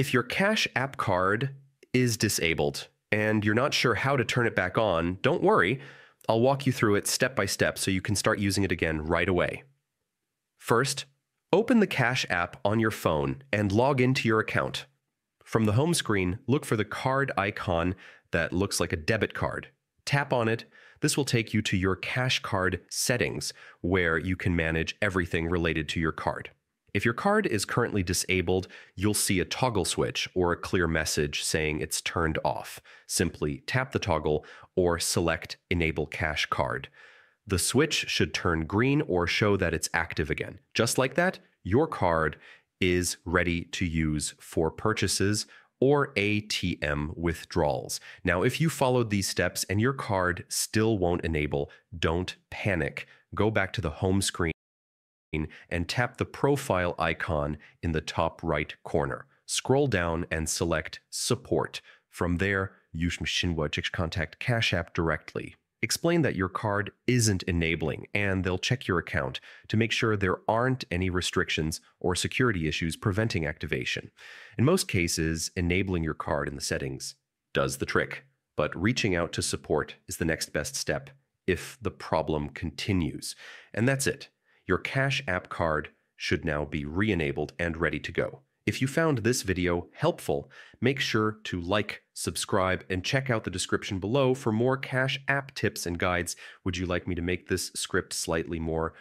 If your Cash App card is disabled and you're not sure how to turn it back on, don't worry. I'll walk you through it step by step so you can start using it again right away. First, open the Cash App on your phone and log into your account. From the home screen, look for the card icon that looks like a debit card. Tap on it. This will take you to your Cash Card settings, where you can manage everything related to your card. If your card is currently disabled, you'll see a toggle switch or a clear message saying it's turned off. Simply tap the toggle or select Enable Cash Card. The switch should turn green or show that it's active again. Just like that, your card is ready to use for purchases or ATM withdrawals. Now, if you followed these steps and your card still won't enable, don't panic. Go back to the home screen and tap the profile icon in the top right corner. Scroll down and select Support. From there, you can contact Cash App directly. Explain that your card isn't enabling, and they'll check your account to make sure there aren't any restrictions or security issues preventing activation. In most cases, enabling your card in the settings does the trick, but reaching out to support is the next best step if the problem continues. And that's it. Your Cash App card should now be re-enabled and ready to go. If you found this video helpful, make sure to like, subscribe, and check out the description below for more Cash App tips and guides. Would you like me to make this script slightly more